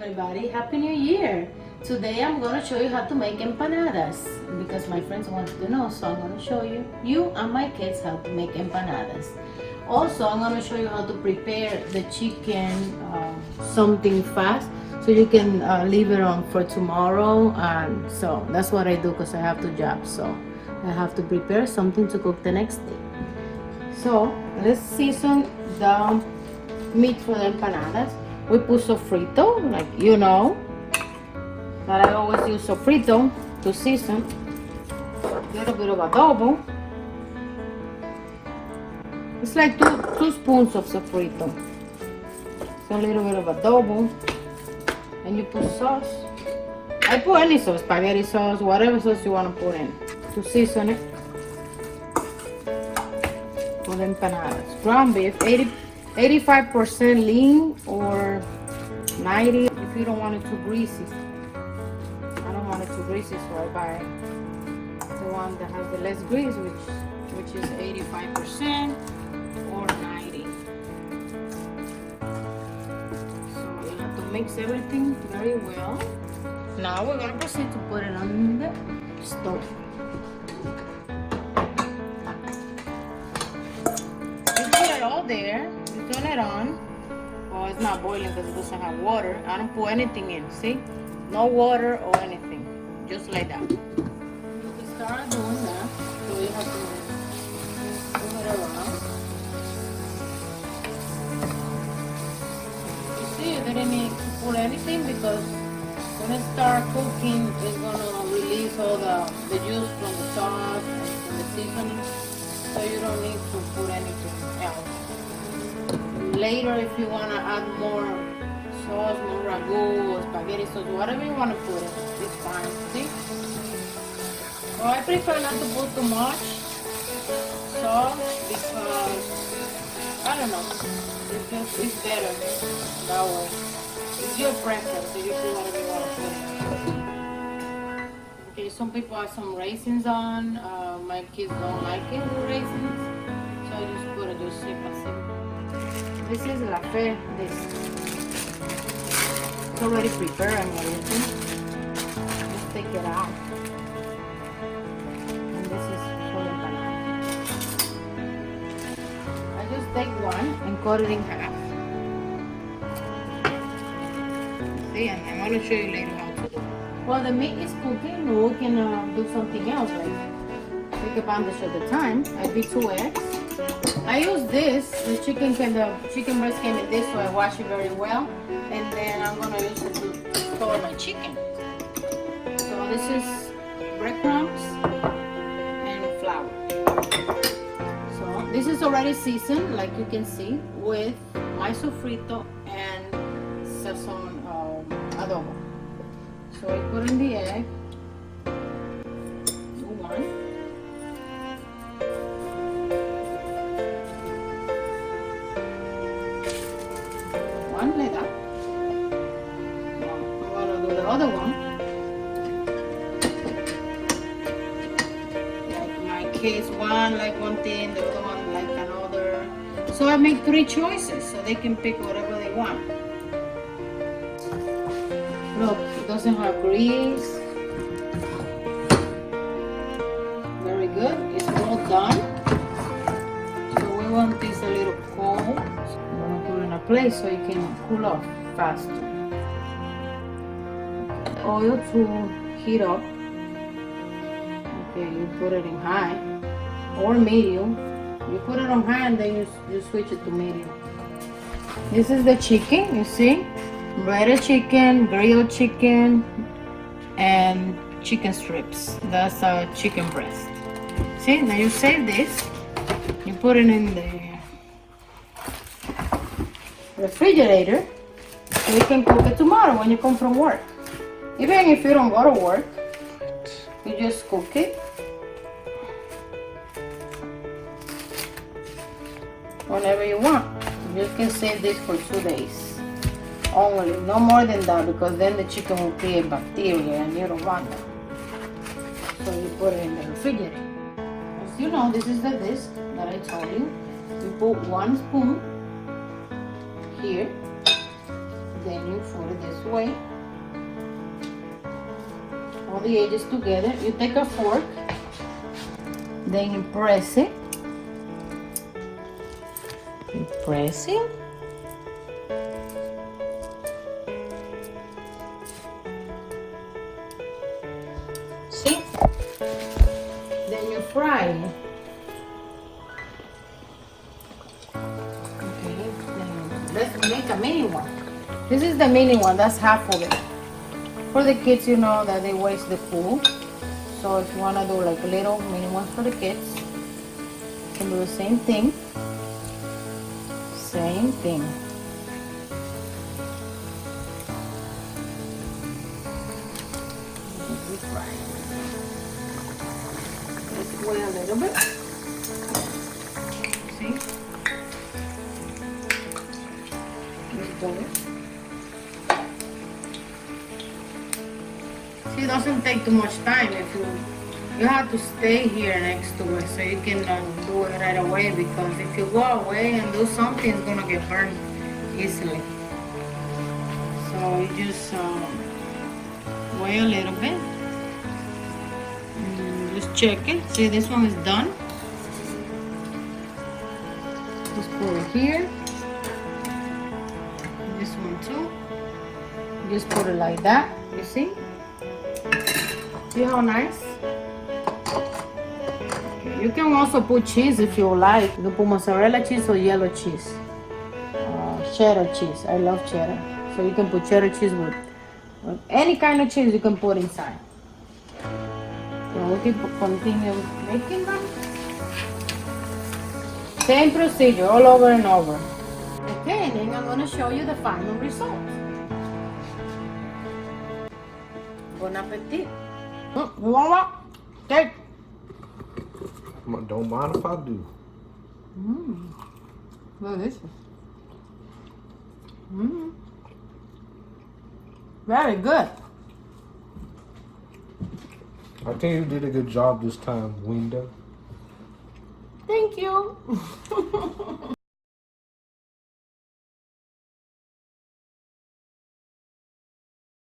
everybody, Happy New Year! Today I'm going to show you how to make empanadas because my friends wanted to know, so I'm going to show you and my kids how to make empanadas. Also, I'm going to show you how to prepare the chicken something fast so you can leave it on for tomorrow, and so that's what I do because I have 2 jobs, so I have to prepare something to cook the next day. So let's season the meat for the empanadas. We put sofrito, like you know, but I always use sofrito to season. A little bit of adobo. It's like two spoons of sofrito. So a little bit of adobo. And you put sauce. I put any sauce, spaghetti sauce, whatever sauce you want to put in to season it for the empanadas. Ground beef, 85% lean or 90 if you don't want it too greasy. I don't want it too greasy, so I buy the one that has the less grease, which is 85% or 90. So you have to mix everything very well. Now we're gonna proceed to put it on the stove. You put it all there. Turn it on. Oh, it's not boiling because it doesn't have water. I don't put anything in. See? No water or anything. Just like that. You can start doing that. So you have to move it around. You see, you didn't need to put anything because when it starts cooking, it's gonna release all the juice from the sauce and from the seasoning. So you don't need to put anything else. Later, if you want to add more sauce, more ragu or spaghetti sauce, whatever you want to put in, it's fine. See? So I prefer not to put too much sauce because, I don't know, it's better that way. It's your preference, so you put whatever you want to put in. Okay, some people add some raisins on. My kids don't like it with raisins, so I just put it just simple. This is la fe, this. It's already prepared and everything. Just take it out. And this is for the banana. I just take one and cut it in half. See, and I'm going to show you later how to do it. While the meat is cooking, we can do something else, like take advantage of the time. I beat 2 eggs. I use this, the chicken breast came in this, so I wash it very well, and then I'm gonna use it to store my chicken. So this is breadcrumbs and flour. So this is already seasoned, like you can see, with my sofrito and sazon adobo. So I put in the egg. One like that. I'm gonna do the other one. Like my kids, one like one thing, the other one like another. So I make 3 choices so they can pick whatever they want. Look, it doesn't have grease. Very good. It's all done. So we want this a little cold. Place so you can cool off faster. Oil to heat up. Okay, you put it in high or medium. You put it on high and then you switch it to medium. This is the chicken, you see? Breaded chicken, grilled chicken, and chicken strips. That's a chicken breast. See, now you save this. You put it in the refrigerator so you can cook it tomorrow when you come from work. Even if you don't go to work, you just cook it whenever you want. You can save this for 2 days only, no more than that, because then the chicken will create bacteria and you don't want that. So you put it in the refrigerator. As you know, this is the disc that I told you. You put 1 spoon here, then you fold it this way. All the edges together. You take a fork, then you press it. You press it. See? Then you fry it. Okay, then let's make a mini one. This is the mini one, that's half of it. For the kids, you know that they waste the food. So if you want to do like little mini ones for the kids, you can do the same thing. Same thing. Let's wait a little bit. See? Let's do it. See, it doesn't take too much time. If you have to stay here next to it so you can do it right away, because if you go away and do something, it's gonna get burned easily. So you just wait a little bit. Just check it. See, this one is done. Just put it here. This one too. Just put it like that. You see? See how nice? Okay. You can also put cheese if you like. You can put mozzarella cheese or yellow cheese. Cheddar cheese. I love cheddar. So you can put cheddar cheese with any kind of cheese you can put inside. So we can continue making them. Same procedure all over and over. Okay, and then I'm going to show you the final result. Bon appetit. You want what? Take. Don't mind if I do. Delicious. Very good. I think you did a good job this time, Winda. Thank you.